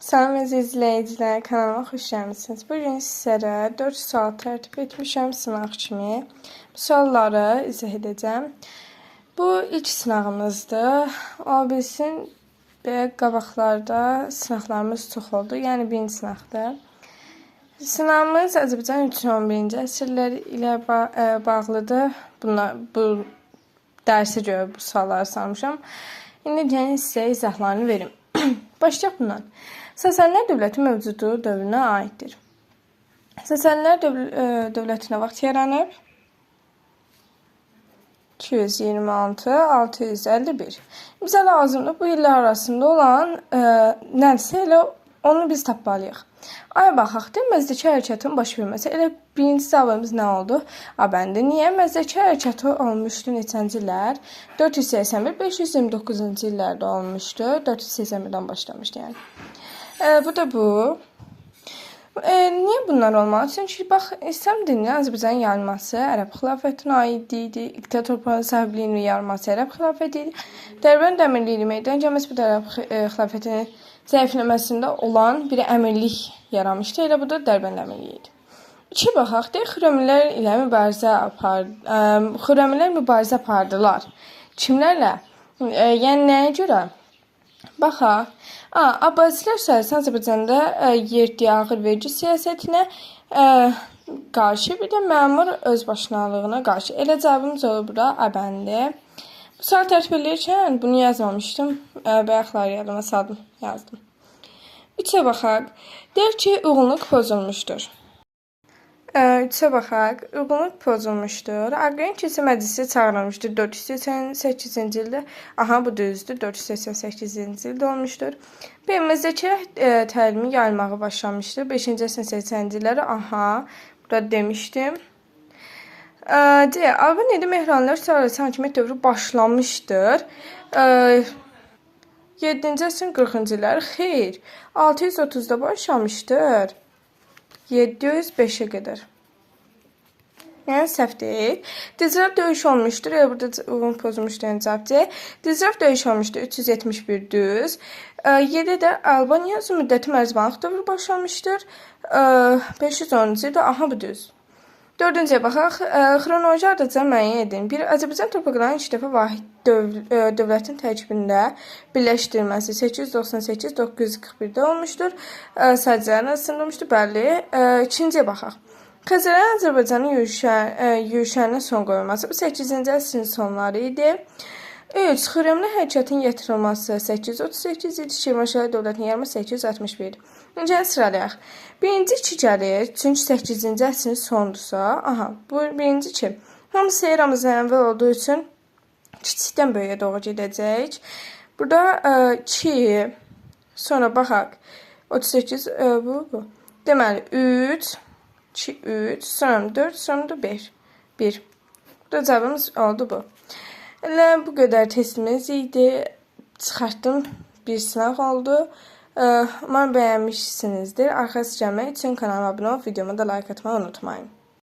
Salam əziz izləyicilər, kanalıma xoş gəlmisiniz. Bugün sizlərə 4 sual tərtib etmişəm sınaq kimi. Bu sualları izah edəcəm. Bu ilk sınağımızdır. Ola bilsin, qabaqlarda sınaqlarımız çox oldu. Yəni birinci sınaqdır. Sınağımız Azərbaycan 3-11-ci əsrlər ilə bağlıdır. Bu dərsə görə bu sualları salmışam. İndi gəlin sizə izahlarını verim. Başlayaq bundan. Sasanilər dövləti mövcudu dövrünə aiddir. Sasanilər dövlətinə vaxt yaranıb 226-651. Bizə lazımdır bu illər arasında olan nəsə elə onu biz tapmalıyıq. Aya baxaq da məzdəki hərəkətin baş verməsi. Elə birinci cavabımız nə oldu? A bəndə. Niyə? Məzdəki hərəkəti olmuşdu neçənci illər? 481-529-cu illərdə olmuşdu. 481-dən başlamışdı yəni. Bu da bu. Niyə bunlar olmalı? Çünki bax, İslam dininin Azərbaycanın yayılması Ərəb xilafətinə aid idi. İqtidar torpağının sahibliyinin yayılması Ərəb xilafəti idi. Dərbənd əmirliyi meydana gəlməsi bu da Ərəb xilafətinin zəifləməsində olan bir əmirlik yaranmışdı. Elə bu da Dərbənd əmirliyi idi. İki baxaq da Xürrəmilər mübarizə apardılar. Kimlərlə? Yəni nəyə görə? Baxaq. Abbasilər sayəsində Azərbaycanda yerli ağır vergi siyasətinə qarşı, bir də məmur özbaşınalığına qarşı. Elə cavabımız olur bura A bəndi. Bu sual tərtib edirkən bunu yazmamışdım. Bayaqlar yadıma saldım, yazdım. 3-ə baxaq. Deyək ki, uyğunluq pozulmuşdur. 3-ə baxaq. Uyğunluq pozulmuşdur. Aqrənin kilsə məclisi çağırılmışdır 488-ci ildə. Aha, bu düzdür. 488-ci ildə olmuşdur. Məzdəki təlimi yayılmağa başlamışdır. 5-ci əsrin 80-ci illəri. Aha, burada demişdim. Albaniyada Mehranilər sonrası hakimiyyət dövrü başlamışdır. 7-ci əsrin 40-cı illəri. Xeyr, 630-da başlamışdır. 705-ə qədər. Yəni səhv deyil. Dizraf döyüş olmuşdur. Burada uyğun pozulmuşdur cavabdır. Dizraf döyüş olmuşdur 371 düz. 7-də Albaniya uzun müddəti mərzbanlıq dövrü başlamışdır. 510-cu ildə aha bu düz. 4-cüyə baxaq. Xronoloji ardıcı müəyyən edin. Bir Azərbaycan torpaqlarının ilk dəfə vahid dövlətin tərkibində birləşdirilməsi 898-941-də olmuşdur. Sadəcələrlə sınırılmışdır. Bəli. 2-ciyə baxaq. Xəzərlərin Azərbaycanın yürüşlərinə son qoyulması bu 8-ci əsrin sonları idi. 3. Xürrəmli hərəkətin yetirilməsi 838 idi. Şirvanşahlar dövlətinin yaranması 861 idi. İncəni sıralayaq. Birinci 2 gəlir, çünki 8-ci əsrin sonudursa. Aha, bu birinci 2. Hamısı eramızdan əvvəl olduğu üçün kiçikdən böyüyə doğru gedəcək. Burada 2, sonra baxaq. 38, bu. Deməli, 3, 2, 3, sonra 4, sonra da 1. Burada cavabımız oldu bu. Elə bu qədər testimiz idi. Çıxartdım, bir sınaq oldu. Umarım bəyənmişsinizdir. Arxası gəlmək üçün kanalıma abunə olub videoma da like atmayı unutmayın.